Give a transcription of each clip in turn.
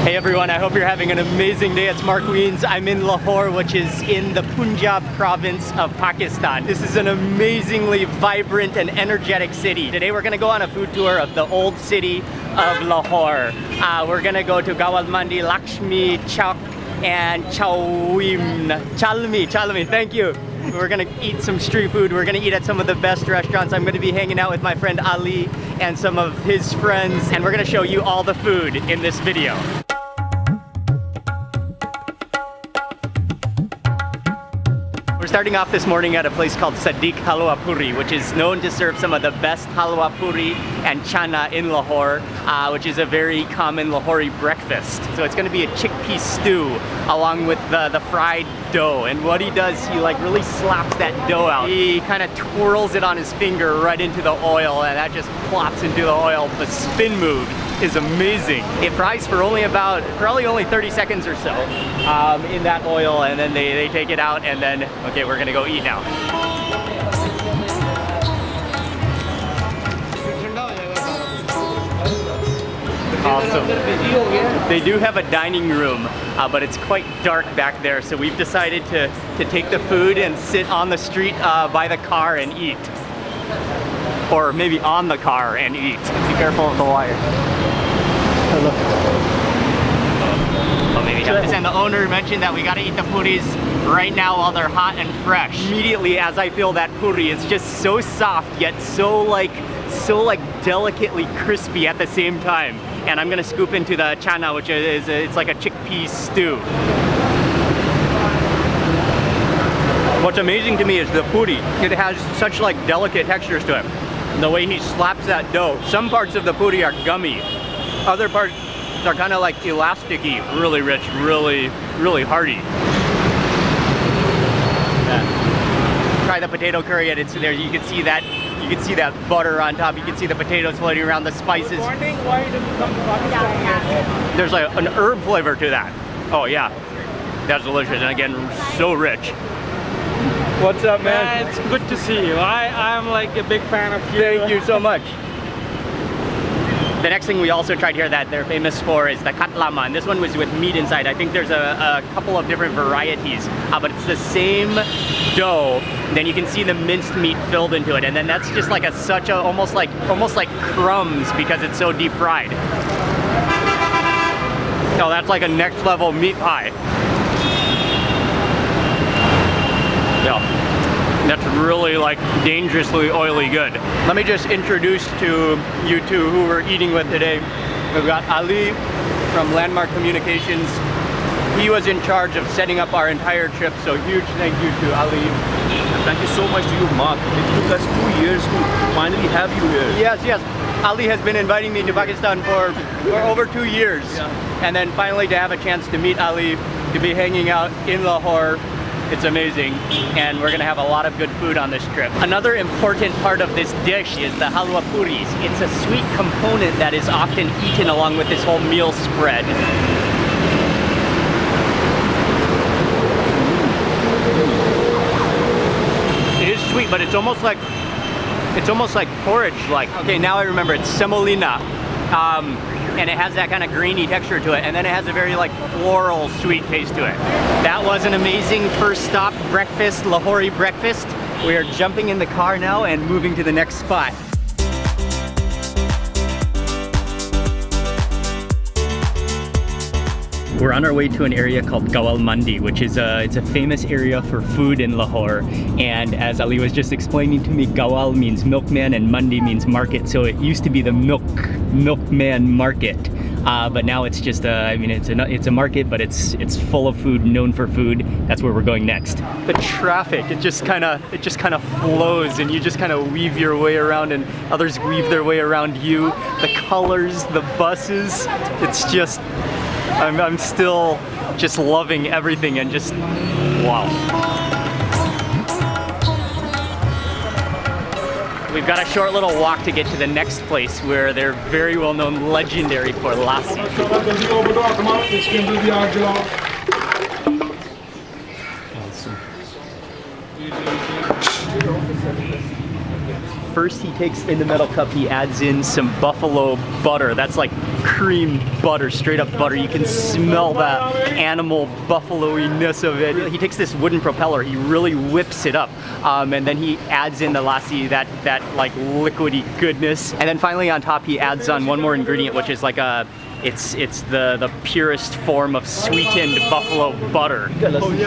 Hey everyone, I hope you're having an amazing day. It's Mark Weens. I'm in Lahore, which is in the Punjab province of Pakistan. This is an amazingly vibrant and energetic city. Today we're gonna go on a food tour of the old city of Lahore. We're gonna go to Gawal Mandi, Lakshmi Chowk, and Chalmi, thank you. We're gonna eat some street food. We're gonna eat at some of the best restaurants. I'm gonna be hanging out with my friend Ali and some of his friends, and we're gonna show you all the food in this video. We're starting off this morning at a place called Sadiq Halwa Puri, which is known to serve some of the best halwa puri and chana in Lahore, which is a very common Lahori breakfast. So it's gonna be a chickpea stew along with the fried dough. And what he does, he like really slaps that dough out. He kind of twirls it on his finger right into the oil, and that just plops into the oil. The spin move is amazing. It fries for probably only 30 seconds or so in that oil, and then they take it out, and then, okay, we're gonna go eat now. Awesome. They do have a dining room, but it's quite dark back there, so we've decided to take the food and sit on the street by the car and eat. Or maybe on the car and eat. Be careful of the wire. Oh, maybe not. And the owner mentioned that we gotta eat the puris right now while they're hot and fresh. Immediately as I feel that puri, it's just so soft yet so delicately crispy at the same time. And I'm gonna scoop into the chana, which is it's like a chickpea stew. What's amazing to me is the puri. It has such like delicate textures to it. The way he slaps that dough. Some parts of the puri are gummy. Other parts are kind of like elasticy, really rich, really hearty. Yeah. Try the potato curry, and it's there. You can see that butter on top. You can see the potatoes floating around, the spices. Why did you come to Pakistan? There's like an herb flavor to that. Oh yeah, that's delicious, and again, so rich. What's up, man? It's good to see you. I'm like a big fan of you. Thank you so much. The next thing we also tried here that they're famous for is the katlama, and this one was with meat inside. I think there's a couple of different varieties, but it's the same dough. Then you can see the minced meat filled into it, and then that's just like almost like crumbs because it's so deep fried. Oh, that's like a next level meat pie. Yeah, that's really like dangerously oily good. Let me just introduce to you two who we're eating with today. We've got Ali from Landmark Communications. He was in charge of setting up our entire trip, so huge thank you to Ali. Thank you so much to you, Mark. It took us 2 years to finally have you here. Yes. Ali has been inviting me to Pakistan for over 2 years. Yeah. And then finally to have a chance to meet Ali, to be hanging out in Lahore. It's amazing, and we're gonna have a lot of good food on this trip. Another important part of this dish is the halwa puris. It's a sweet component that is often eaten along with this whole meal spread. It is sweet, but it's almost like porridge-like. Okay, now I remember, it's semolina. And it has that kind of grainy texture to it, and then it has a very like floral sweet taste to it. That was an amazing first stop breakfast, Lahori breakfast. We are jumping in the car now and moving to the next spot. We're on our way to an area called Gawal Mandi, which is it's a famous area for food in Lahore. And as Ali was just explaining to me, Gawal means milkman and Mandi means market. So it used to be the milkman market, but now it's just it's a market, but it's full of food, known for food. That's where we're going next. The traffic, it just kind of flows, and you just kind of weave your way around, and others weave their way around you. The colors, the buses, it's just. I'm still just loving everything and just, wow. We've got a short little walk to get to the next place where they're very well known, legendary for lassi. Awesome. first he takes in the metal cup, he adds in some buffalo butter. That's like cream butter, straight up butter. You can smell that animal buffalo-iness of it. He takes this wooden propeller, he really whips it up, and then he adds in the lassi, that like liquidy goodness. And then finally on top he adds on one more ingredient, which is like a, it's the purest form of sweetened buffalo butter.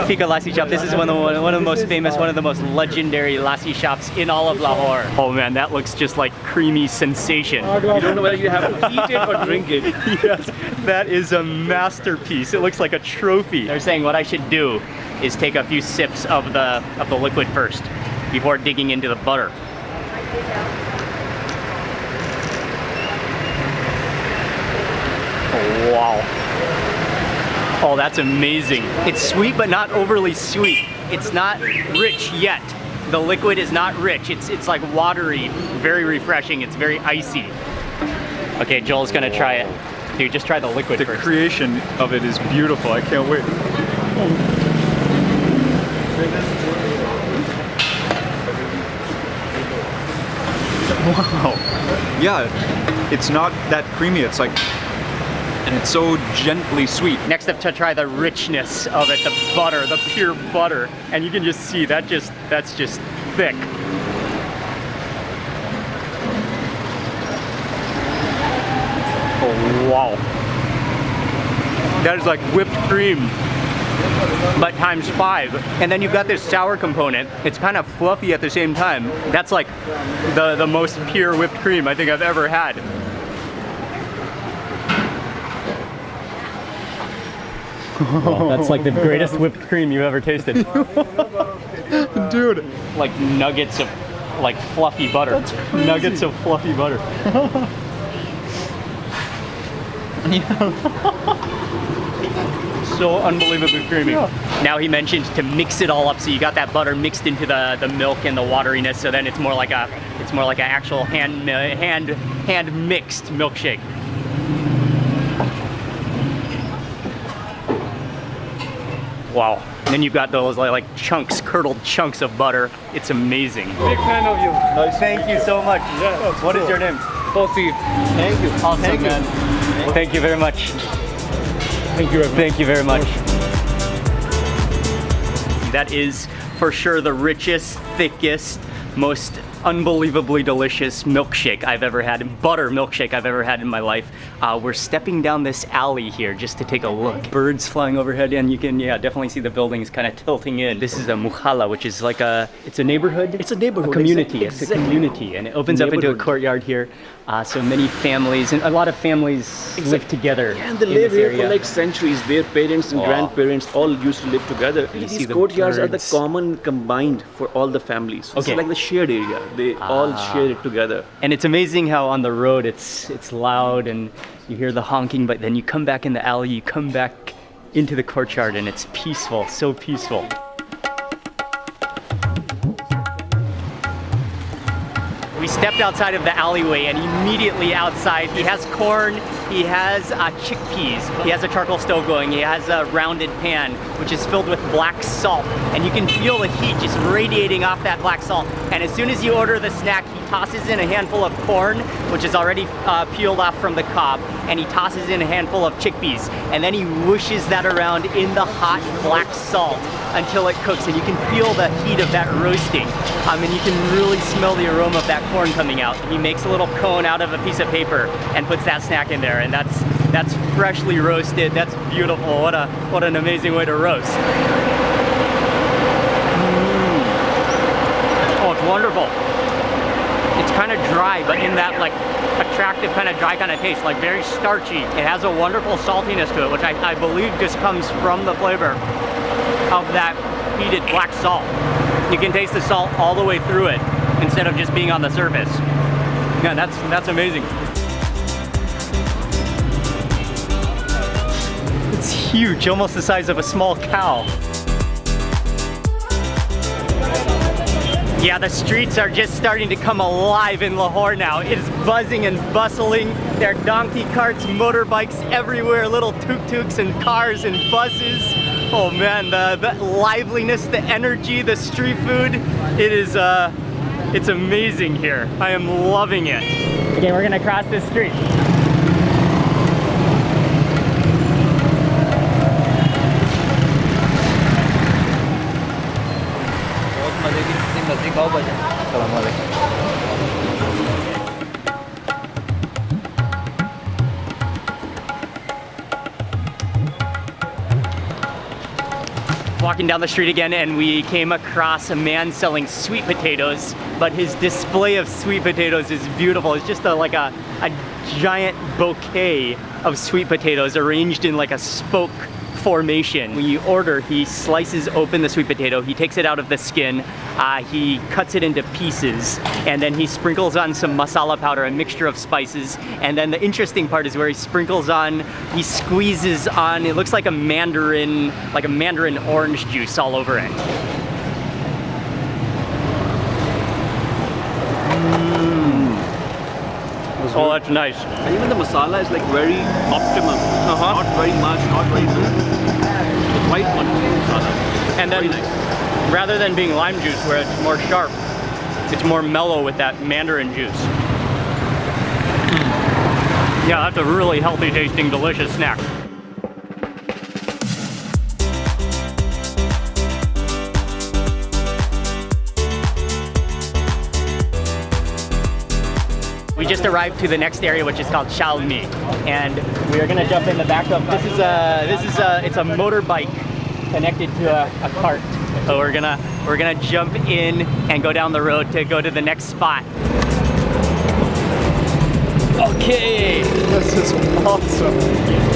Fika lassi shop. This is one of the most famous, one of the most legendary lassi shops in all of Lahore. Oh man, that looks just like creamy sensation. You don't know whether you have to eat it or drink it. Yes, that is a masterpiece. It looks like a trophy. They're saying what I should do is take a few sips of the liquid first before digging into the butter. Oh, wow. Oh, that's amazing. It's sweet, but not overly sweet. It's not rich yet. The liquid is not rich. It's like watery, very refreshing. It's very icy. Okay, Joel's gonna try it. Dude, just try the liquid first. The creation of it is beautiful. I can't wait. Wow. Yeah, it's not that creamy. It's like, and it's so gently sweet. Next up to try the richness of it, the butter, the pure butter. And you can just see that's just thick. Oh, wow. That is like whipped cream, but times 5. And then you've got this sour component. It's kind of fluffy at the same time. That's like the most pure whipped cream I think I've ever had. Oh, that's like the greatest whipped cream you've ever tasted. Dude. Like nuggets of like fluffy butter. Nuggets of fluffy butter. So unbelievably creamy. Yeah. Now he mentioned to mix it all up, so you got that butter mixed into the milk and the wateriness, so then it's more like an actual hand mixed milkshake. Wow. And then you've got those like chunks, curdled chunks of butter. It's amazing. Big fan of you. Thank you so much. Yeah, what is your name? Bossy. Thank you. Awesome, Thank you. man. Thank you very much. Thank you. Thank you very much. That is for sure the richest, thickest, most unbelievably delicious milkshake I've ever had, butter milkshake I've ever had in my life. We're stepping down this alley here just to take a look. Birds flying overhead, and you can definitely see the buildings kind of tilting in. This is a muhalla, which is like it's a neighborhood? It's a neighborhood. A community, Exactly. It's a community, and it opens up into a courtyard here. So many families, and a lot of families live together. Yeah, and they in live this here area. for like centuries. Their parents and Wow. grandparents all used to live together. You see These the courtyards are the birds. common combined for all the families. Okay. It's like the shared area. They all share it together. And it's amazing how on the road it's loud and you hear the honking, but then you come back in the alley, you come back into the courtyard, and it's peaceful, so peaceful. We stepped outside of the alleyway, and immediately outside he has corn, he has chickpeas, he has a charcoal stove going, he has a rounded pan which is filled with black salt, and you can feel the heat just radiating off that black salt. And as soon as you order the snack, he tosses in a handful of corn, which is already peeled off from the cob, and he tosses in a handful of chickpeas, and then he whooshes that around in the hot black salt until it cooks, and you can feel the heat of that roasting, and you can really smell the aroma of that corn coming out. He makes a little cone out of a piece of paper and puts that snack in there, and that's freshly roasted. That's beautiful. What an amazing way to roast. Oh, it's wonderful. It's kind of dry, but in that like attractive kind of dry kind of taste, like very starchy. It has a wonderful saltiness to it, which I believe just comes from the flavor of that heated black salt. You can taste the salt all the way through it instead of just being on the surface. Yeah, that's amazing. It's huge, almost the size of a small cow. Yeah, the streets are just starting to come alive in Lahore now. It is buzzing and bustling. There are donkey carts, motorbikes everywhere, little tuk-tuks and cars and buses. Oh man, the liveliness, the energy, the street food, it is It's amazing here. I am loving it. Okay, we're gonna cross this street. Walking down the street again, and we came across a man selling sweet potatoes, but his display of sweet potatoes is beautiful. It's just like a giant bouquet of sweet potatoes arranged in like a spoke formation. When you order, he slices open the sweet potato, he takes it out of the skin, he cuts it into pieces, and then he sprinkles on some masala powder, a mixture of spices, and then the interesting part is where he sprinkles on, he squeezes on, it looks like a mandarin orange juice all over it. Oh, that's nice. And even the masala is like very optimum. Not very much, not very little. The right quantity of masala. And then, very nice. Rather than being lime juice where it's more sharp, it's more mellow with that mandarin juice. Yeah, that's a really healthy tasting, delicious snack. We just arrived to the next area, which is called Shalmi, and we are gonna jump in the back of. It's a motorbike connected to a cart. So we're gonna jump in and go down the road to go to the next spot. Okay, This is awesome.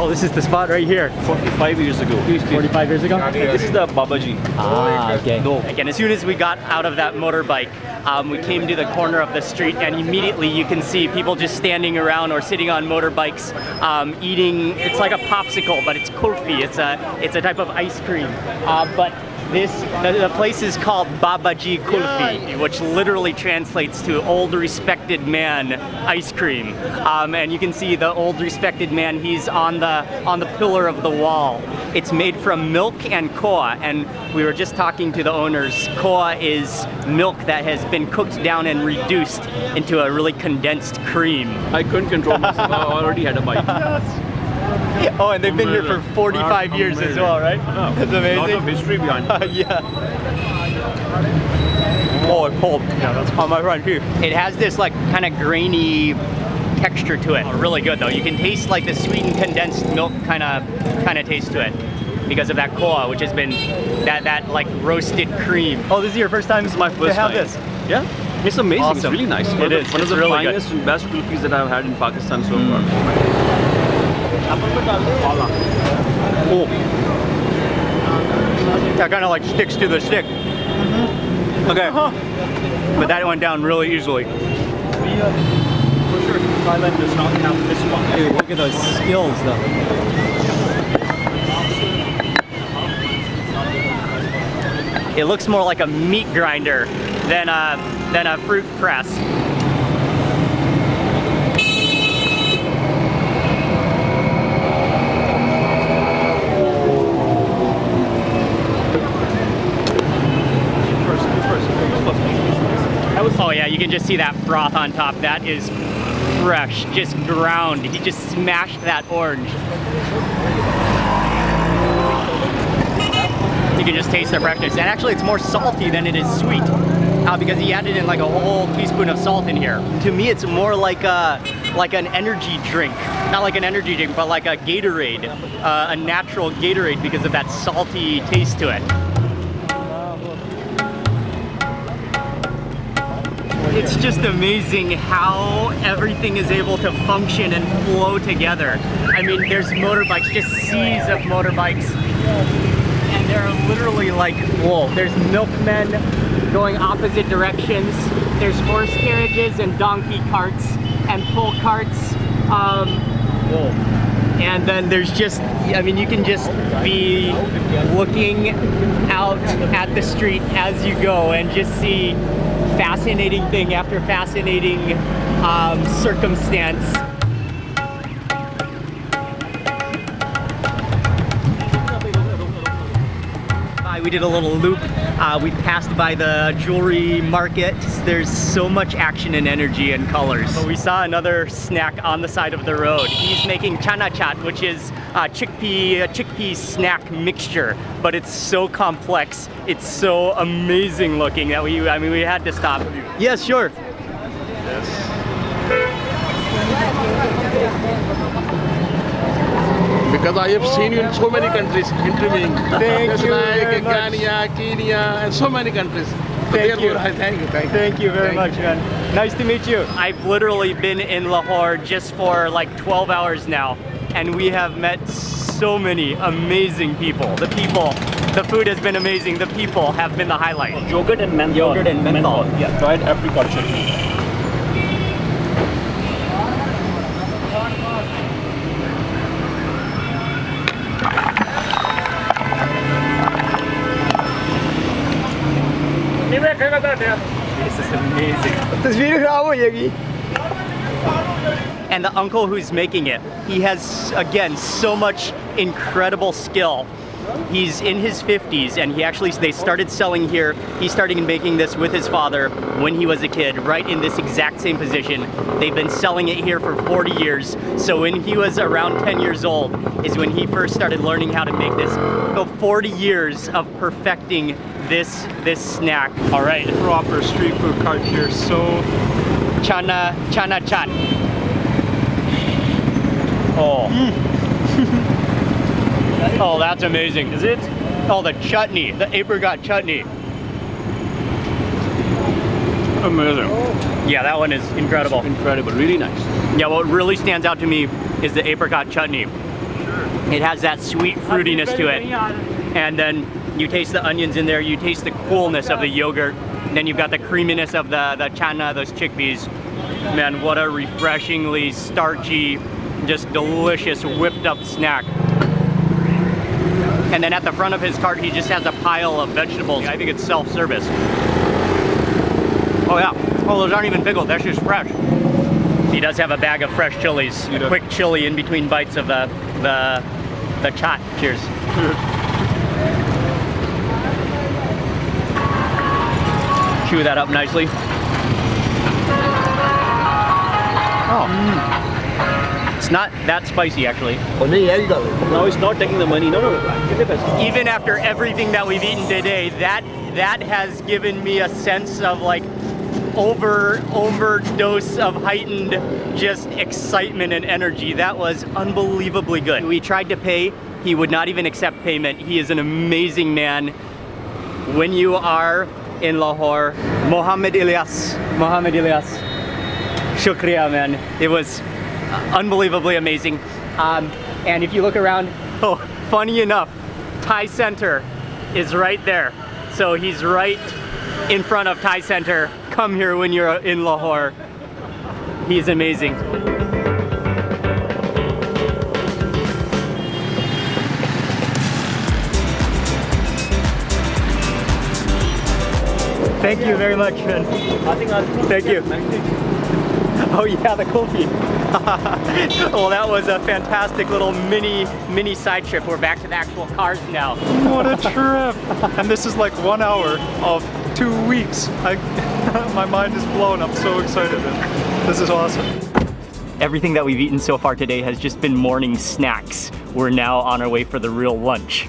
oh, this is the spot right here. 45 years ago. 45 years ago? This is the Babaji. Ah, okay. Again, as soon as we got out of that motorbike, we came to the corner of the street, and immediately you can see people just standing around or sitting on motorbikes, eating. It's like a popsicle, but it's kulfi. It's a type of ice cream. But the place is called Babaji Kulfi, which literally translates to old respected man ice cream. And you can see the old respected man, he's on the pillar of the wall. It's made from milk and koa, and we were just talking to the owners. Koa is milk that has been cooked down and reduced into a really condensed cream. I couldn't control myself. I already had a bite. Oh, and they've been here for 45 years as well, right? Oh, That's amazing. A lot of history behind it. Yeah. Oh, it's cold. Yeah, that's on my front too. It has this like kind of grainy texture to it. Oh, really good though. You can taste like the sweetened condensed milk kind of taste to it because of that koa, which has been that like roasted cream. Oh, this is your first time? This is my first to have time. This? Yeah. It's amazing. Awesome. It's really nice. It is. One of It's the really finest good. and best kulfis that I've had in Pakistan so far. Oh. That kind of like sticks to the stick. Okay. But that went down really easily. For sure, Thailand does not have this one. Dude, look at those skills though. It looks more like a meat grinder than a fruit press. Oh yeah, you can just see that froth on top. That is fresh, just ground. He just smashed that orange. You can just taste the freshness. And actually it's more salty than it is sweet because he added in like a whole teaspoon of salt in here. To me, it's more like an energy drink. Not like an energy drink, but like a Gatorade, a natural Gatorade because of that salty taste to it. It's just amazing how everything is able to function and flow together. I mean, there's motorbikes, just seas of motorbikes. And there are literally like, whoa, there's milkmen going opposite directions. There's horse carriages and donkey carts and pull carts. Whoa. And then there's just, I mean, you can just be looking out at the street as you go and just see fascinating thing after fascinating circumstance. We did a little loop. We passed by the jewelry market. There's so much action and energy and colors. But we saw another snack on the side of the road. He's making chana chaat, which is a chickpea snack mixture. But it's so complex. It's so amazing looking that we had to stop. Yes, sure. Because I have seen you in so many countries interviewing. Thank you very like much. Ghana, Kenya, and so many countries. Thank you. Thank you. Thank you very much, man. Nice to meet you. I've literally been in Lahore just for like 12 hours now, and we have met so many amazing people. The food has been amazing. The people have been the highlight. Yogurt and menthol. Yogurt and menthol. Yeah, tried apricot chutney. This is amazing. And the uncle who's making it, he has, again, so much incredible skill. He's in his 50s, and they started selling here. He started making this with his father when he was a kid, right in this exact same position. They've been selling it here for 40 years. So when he was around 10 years old is when he first started learning how to make this. So 40 years of perfecting this snack. All right. Proper street food cart here. So Chana chaat. Oh. Oh, that's amazing. Is it? Oh, the chutney, the apricot chutney. Amazing. Yeah, that one is incredible. Incredible, really nice. Yeah, what really stands out to me is the apricot chutney. It has that sweet fruitiness to it. And then you taste the onions in there, you taste the coolness of the yogurt, and then you've got the creaminess of the chana, those chickpeas. Man, what a refreshingly starchy, just delicious whipped up snack. And then at the front of his cart, he just has a pile of vegetables. I think it's self-service. Oh yeah, oh those aren't even pickled, that's just fresh. He does have a bag of fresh chilies, a quick chili in between bites of the chaat. Cheers. Chew that up nicely. Oh. It's not that spicy actually. Now it's not taking the money. No. Even after everything that we've eaten today, that has given me a sense of like overdose of heightened just excitement and energy. That was unbelievably good. We tried to pay. He would not even accept payment. He is an amazing man. When you are in Lahore, Mohammed Ilyas. Shukriya, man. It was unbelievably amazing. And if you look around, oh, funny enough, Thai Center is right there. So he's right in front of Thai Center. Come here when you're in Lahore. He's amazing. Thank you very much, man. Thank you. Oh yeah, the coffee. Well, that was a fantastic little mini side trip. We're back to the actual cars now. what a trip! And this is like 1 hour of 2 weeks. My mind is blown. I'm so excited. This is awesome. Everything that we've eaten so far today has just been morning snacks. We're now on our way for the real lunch.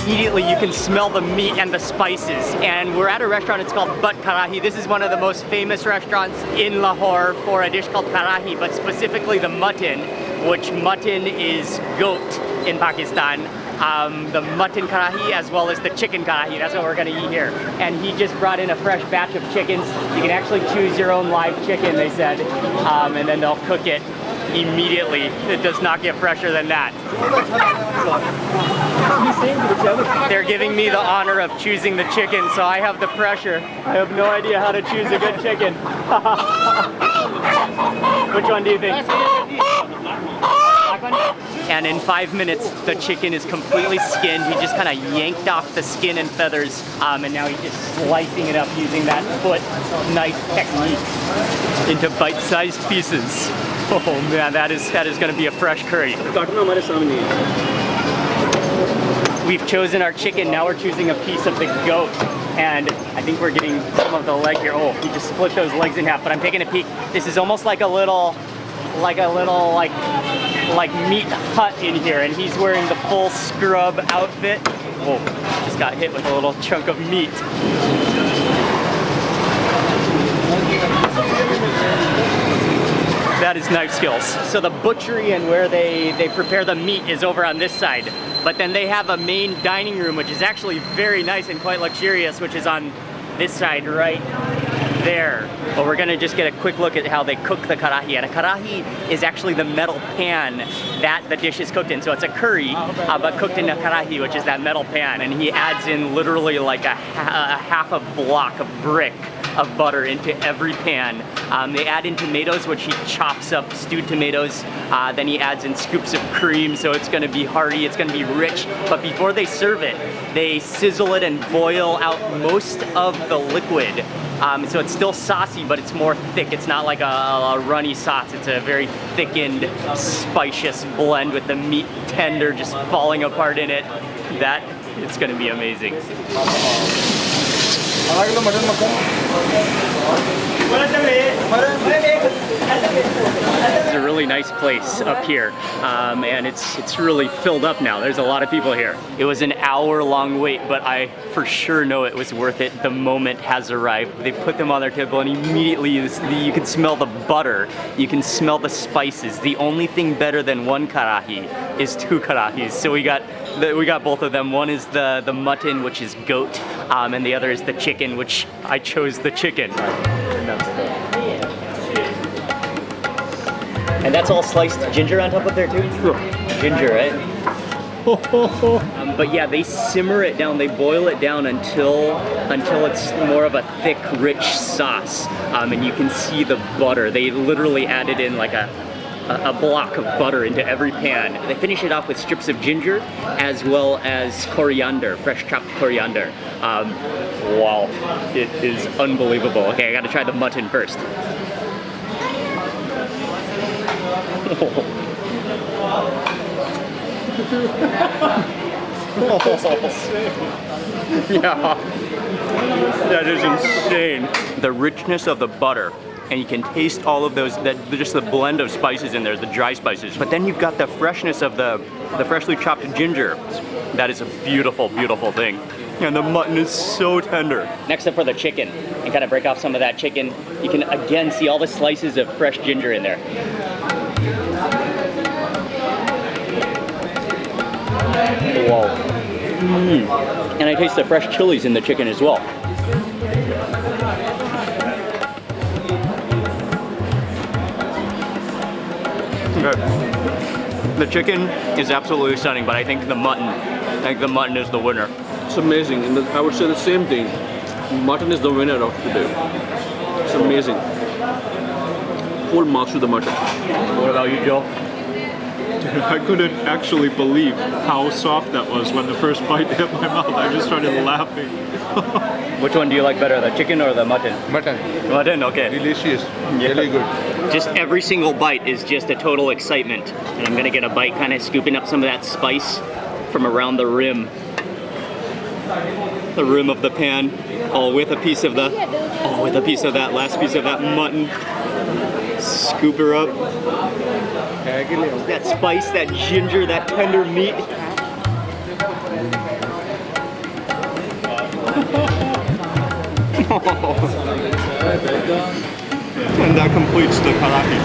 Immediately you can smell the meat and the spices, and we're at a restaurant. It's called Butt Karahi. This is one of the most famous restaurants in Lahore for a dish called karahi, but specifically the mutton, which mutton is goat in Pakistan. The mutton karahi as well as the chicken karahi. That's what we're gonna eat here. And he just brought in a fresh batch of chickens. You can actually choose your own live chicken, they said, and then they'll cook it immediately. It does not get fresher than that. They're giving me the honor of choosing the chicken, so I have the pressure. I have no idea how to choose a good chicken. Which one do you think? Black one? and in 5 minutes the chicken is completely skinned. He just kind of yanked off the skin and feathers, and now he's just slicing it up using that foot knife technique into bite-sized pieces. Oh man, that is going to be a fresh curry. We've chosen our chicken, now we're choosing a piece of the goat. And I think we're getting some of the leg here. Oh, he just split those legs in half, but I'm taking a peek. This is almost like a little meat hut in here, and he's wearing the full scrub outfit. Oh, just got hit with a little chunk of meat. That is knife skills. So the butchery and where they prepare the meat is over on this side. But then they have a main dining room, which is actually very nice and quite luxurious, which is on this side right there. But we're gonna just get a quick look at how they cook the karahi. And a karahi is actually the metal pan that the dish is cooked in. So it's a curry, but cooked in a karahi, which is that metal pan. And he adds in literally like a half a block of brick of butter into every pan. They add in tomatoes, which he chops up, stewed tomatoes. Then he adds in scoops of cream, so it's gonna be hearty, it's gonna be rich. But before they serve it, they sizzle it and boil out most of the liquid. So it's still saucy, but it's more thick. It's not like a runny sauce. It's a very thickened, spicious blend with the meat tender just falling apart in it. That, it's gonna be amazing. It's a really nice place up here, and it's really filled up now. There's a lot of people here. It was an hour-long wait, but I for sure know it was worth it. The moment has arrived. They put them on their table, and immediately you can smell the butter. You can smell the spices. The only thing better than one karahi is two karahis. So we got both of them. One is the mutton, which is goat, and the other is the chicken, which I chose the chicken. And that's all sliced ginger on top of there too? Sure. Ginger, right? But yeah, they simmer it down, they boil it down until it's more of a thick, rich sauce. And you can see the butter. They literally added in like a block of butter into every pan. They finish it off with strips of ginger as well as coriander, fresh chopped coriander. Wow, it is unbelievable. Okay, I gotta try the mutton first. Yeah, that is insane. The richness of the butter, and you can taste all of those, just the blend of spices in there, the dry spices. But then you've got the freshness of the freshly chopped ginger. That is a beautiful, beautiful thing. And the mutton is so tender. Next up for the chicken, and kind of break off some of that chicken. You can again see all the slices of fresh ginger in there. Wow. And I taste the fresh chilies in the chicken as well. Okay. The chicken is absolutely stunning, but I think the mutton is the winner. It's amazing, and I would say the same thing. Mutton is the winner of today. It's amazing. Full marks to the mutton. What about you, Joe? I couldn't actually believe how soft that was when the first bite hit my mouth. I just started laughing. Which one do you like better, the chicken or the mutton? Mutton. Mutton, okay. Delicious. Yeah. Really good. Just every single bite is just a total excitement. And I'm gonna get a bite kind of scooping up some of that spice from around the rim. The rim of the pan, all with a piece of that last piece of that mutton. Scoop her up. That spice, that ginger, that tender meat. And that completes the karahi.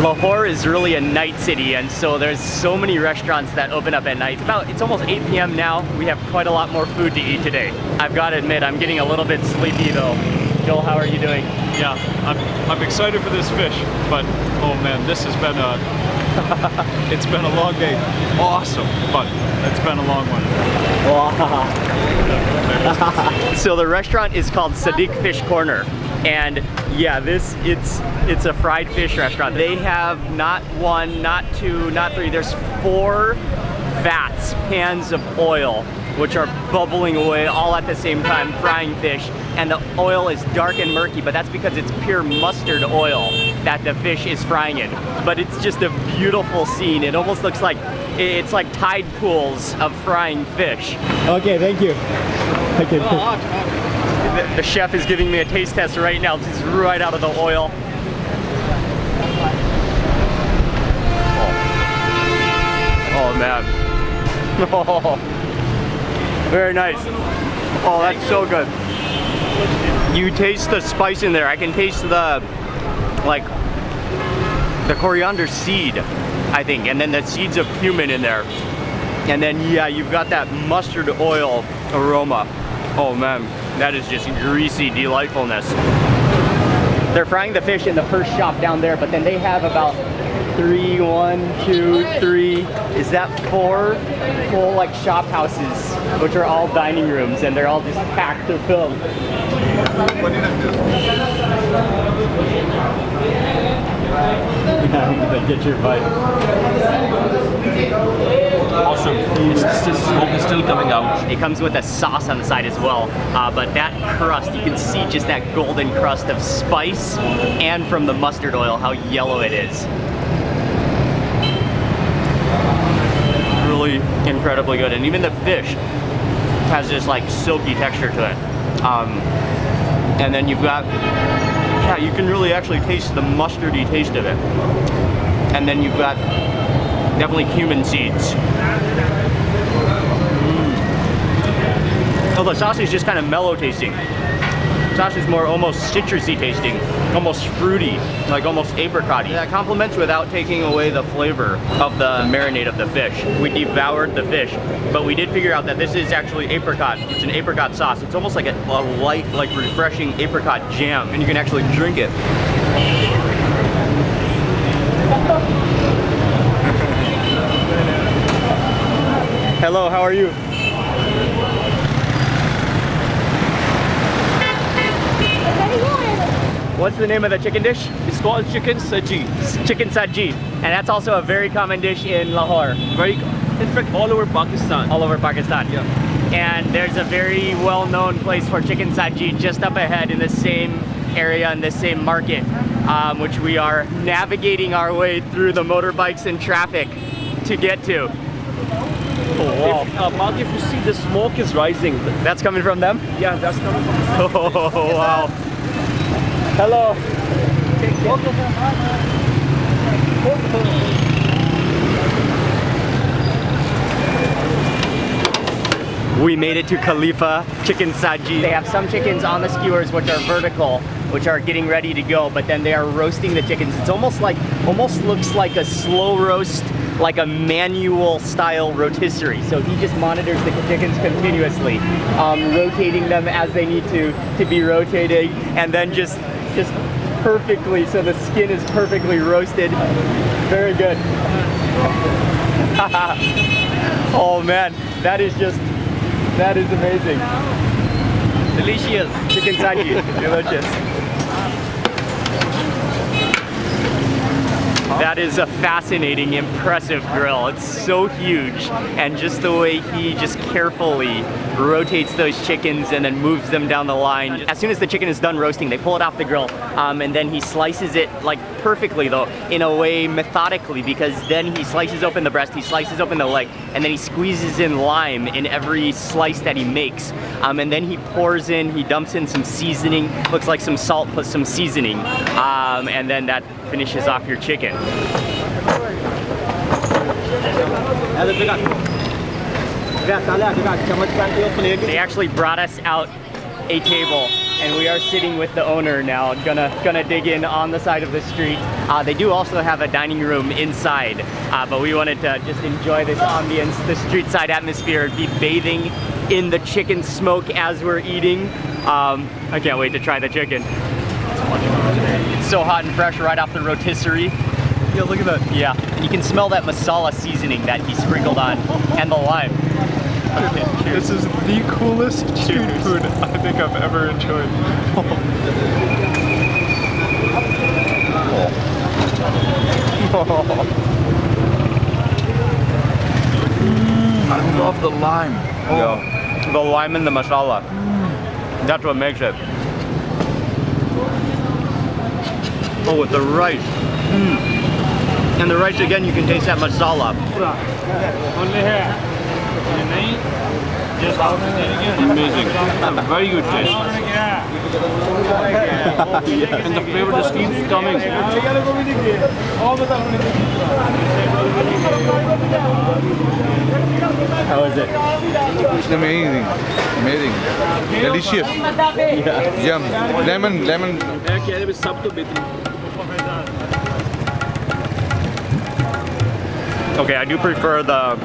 Lahore is really a night city, and so there's so many restaurants that open up at night. It's almost 8 p.m. now. We have quite a lot more food to eat today. I've got to admit, I'm getting a little bit sleepy though. Joel, how are you doing? Yeah, I'm excited for this fish, but oh man, this has been it's been a long day. Awesome, but it's been a long one. Wow. So the restaurant is called Sadiq Fish Corner, and yeah, it's a fried fish restaurant. They have not one, not two, not three. There's 4 vats, pans of oil, which are bubbling away all at the same time, frying fish. And the oil is dark and murky, but that's because it's pure mustard oil that the fish is frying in. But it's just a beautiful scene. It almost looks like it's like tide pools of frying fish. Okay, thank you. Okay. The chef is giving me a taste test right now. This is right out of the oil. Oh man. Oh, very nice. Oh, that's so good. You taste the spice in there. I can taste the coriander seed, I think, and then the seeds of cumin in there. And then yeah, you've got that mustard oil aroma. Oh man, that is just greasy delightfulness. They're frying the fish in the first shop down there, but then they have about 3, 1, 2, 3, is that 4 full like shop houses, which are all dining rooms, and they're all just packed to fill. Get your bite. Awesome. Smoke is still coming out. It comes with a sauce on the side as well, but that crust, you can see just that golden crust of spice, and from the mustard oil, how yellow it is. Really incredibly good, and even the fish has this like silky texture to it. And then you've got, yeah, you can really actually taste the mustardy taste of it. And then you've got definitely cumin seeds. Oh, the sauce is just kind of mellow tasting. The sauce is more almost citrusy tasting, almost fruity, like almost apricot-y. That complements without taking away the flavor of the marinade of the fish. We devoured the fish, but we did figure out that this is actually apricot. It's an apricot sauce. It's almost like a light, like refreshing apricot jam, and you can actually drink it. Hello, how are you? What's the name of the chicken dish? It's called chicken saji. Chicken saji. And that's also a very common dish in Lahore. In fact, all over Pakistan. All over Pakistan. Yeah. And there's a very well-known place for chicken saji just up ahead in the same area, in the same market, which we are navigating our way through the motorbikes and traffic to get to. Oh, wow. Mark, if you see the smoke is rising. That's coming from them? Yeah, that's coming from the Oh, wow. Hello. We made it to Khalifa Chicken Saji. They have some chickens on the skewers which are vertical, which are getting ready to go, but then they are roasting the chickens. It's almost looks like a slow roast, like a manual style rotisserie. So he just monitors the chickens continuously, rotating them as they need to be rotating, and then just perfectly, so the skin is perfectly roasted. Very good. Oh man, that is amazing. Delicious. Chicken saji, delicious. That is a fascinating, impressive grill. It's so huge, and just the way he just carefully rotates those chickens and then moves them down the line. As soon as the chicken is done roasting, they pull it off the grill, and then he slices it like perfectly though, in a way methodically, because then he slices open the breast, he slices open the leg, and then he squeezes in lime in every slice that he makes. And then he pours in, he dumps in some seasoning, looks like some salt plus some seasoning, and then that finishes off your chicken. They actually brought us out a table, and we are sitting with the owner now, gonna dig in on the side of the street. They do also have a dining room inside, but we wanted to just enjoy this ambience, the street side atmosphere, be bathing in the chicken smoke as we're eating. I can't wait to try the chicken. It's so hot and fresh right off the rotisserie. Yeah, look at that. Yeah, you can smell that masala seasoning that he sprinkled on, and the lime. Okay, cheers. This is the coolest street food I think I've ever enjoyed. I love the lime. Yeah. The lime and the masala. That's what makes it. Oh, with the rice. And the rice again, you can taste that masala. Amazing. Very good taste. And the flavor just keeps coming. How is it? It's amazing. Amazing. Delicious. Yum. Lemon. Okay, I do prefer the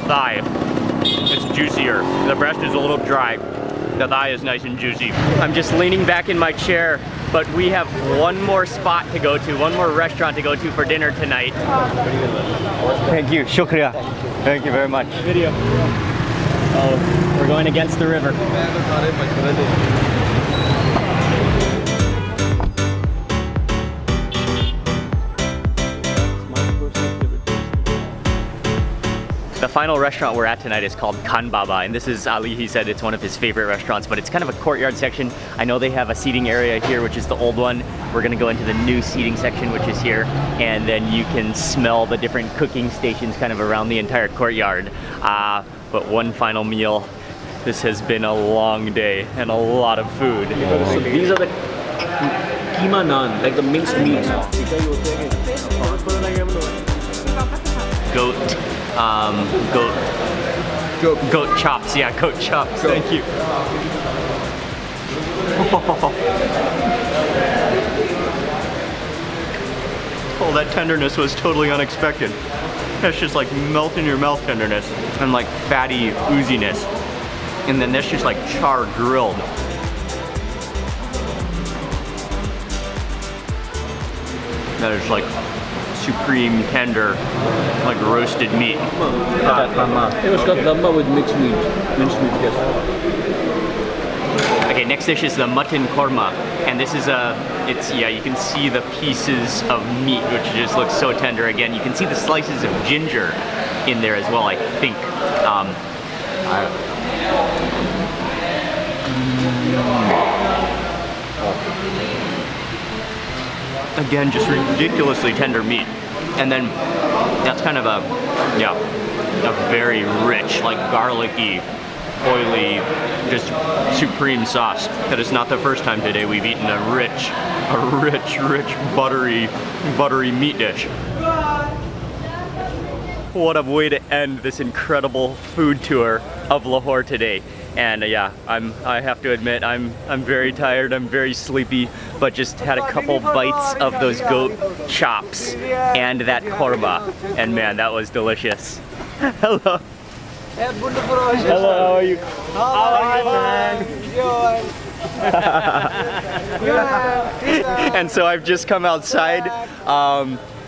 thigh. It's juicier. The breast is a little dry. The thigh is nice and juicy. I'm just leaning back in my chair, but we have one more spot to go to, one more restaurant to go to for dinner tonight. Thank you, shukriya. Thank you very much. Video. Oh, we're going against the river. The final restaurant we're at tonight is called Khan Baba, and this is Ali. He said it's one of his favorite restaurants, but it's kind of a courtyard section. I know they have a seating area here, which is the old one. We're gonna go into the new seating section, which is here, and then you can smell the different cooking stations kind of around the entire courtyard. But one final meal. This has been a long day and a lot of food. So these are the keema naan, like the minced meat. Goat chops, yeah, goat chops, thank you. Oh, that tenderness was totally unexpected. That's just like melt in your mouth tenderness and like fatty ooziness. And then that's just like char grilled. That is like supreme tender, like roasted meat. It was got damba with minced meat. Yes. Okay, next dish is the mutton korma, and this is you can see the pieces of meat, which just looks so tender. Again, you can see the slices of ginger in there as well, I think. Again, just ridiculously tender meat. And then that's kind of a very rich, like garlicky, oily, just supreme sauce. That is not the first time today we've eaten a rich, buttery meat dish. What a way to end this incredible food tour of Lahore today. And I have to admit, I'm very tired, I'm very sleepy, but just had a couple bites of those goat chops and that korma, and man, that was delicious. Hello. Hello, how are you? And so I've just come outside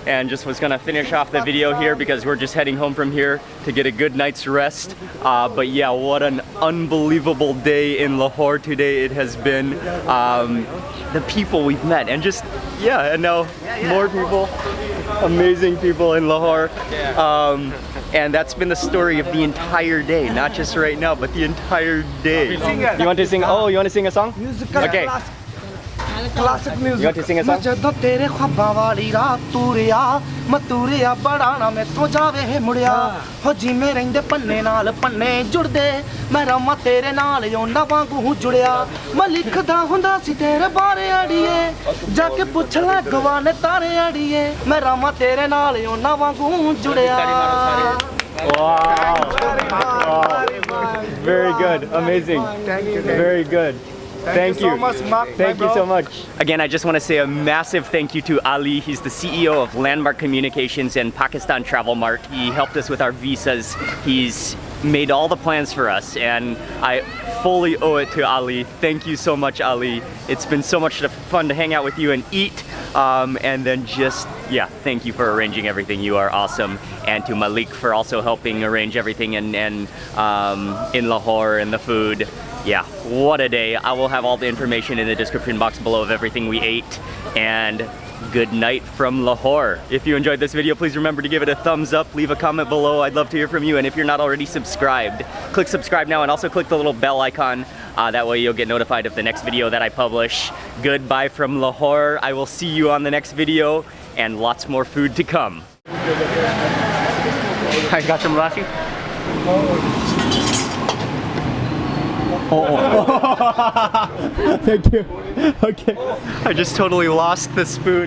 and just was gonna finish off the video here because we're just heading home from here to get a good night's rest. But yeah, what an unbelievable day in Lahore today it has been. The people we've met and just, yeah, and now more people, amazing people in Lahore. And that's been the story of the entire day, not just right now, but the entire day. You want to sing? Oh, you want to sing a song? Okay. Classic music. You want to sing a song? ਜਦੋਂ ਤੇਰੇ ख्वाबां ਵਾਲੀ ਰਾਤ ਤੂਰਿਆ ਮੈਂ ਤੂਰਿਆ ਬੜਾ ਨਾ ਮੈਥੋਂ ਜਾਵੇ ਮੁੜਿਆ ਹੋ ਜਿਵੇਂ ਰਹਿੰਦੇ ਪੰਨੇ ਨਾਲ ਪੰਨੇ ਜੁੜਦੇ ਮੈਂ ਰਾਮਾ ਤੇਰੇ ਨਾਲ ਉਹਨਾਂ ਵਾਂਗੂ ਜੁੜਿਆ ਮੈਂ ਲਿਖਦਾ ਹੁੰਦਾ ਸੀ ਤੇਰੇ ਬਾਰੇ ਅੜੀਏ ਜਾ ਕੇ ਪੁੱਛ ਲੈ ਗਵਾਨੇ ਤਾਰੇ ਅੜੀਏ ਮੈਂ ਰਾਮਾ ਤੇਰੇ ਨਾਲ ਉਹਨਾਂ ਵਾਂਗੂ ਜੁੜਿਆ Wow. Very good, amazing. Very good. Thank you so much, Mark. Thank you so much. Again, I just want to say a massive thank you to Ali. He's the CEO of Landmark Communications and Pakistan Travel Mart. He helped us with our visas. He's made all the plans for us, and I fully owe it to Ali. Thank you so much, Ali. It's been so much fun to hang out with you and eat. And then just, yeah, thank you for arranging everything. You are awesome. And to Malik for also helping arrange everything and in Lahore and the food. Yeah, what a day. I will have all the information in the description box below of everything we ate. And good night from Lahore. If you enjoyed this video, please remember to give it a thumbs up, leave a comment below. I'd love to hear from you. And if you're not already subscribed, click subscribe now and also click the little bell icon. That way you'll get notified of the next video that I publish. Goodbye from Lahore. I will see you on the next video and lots more food to come. I got some lassi. Oh. Thank you. Okay. I just totally lost the spoon.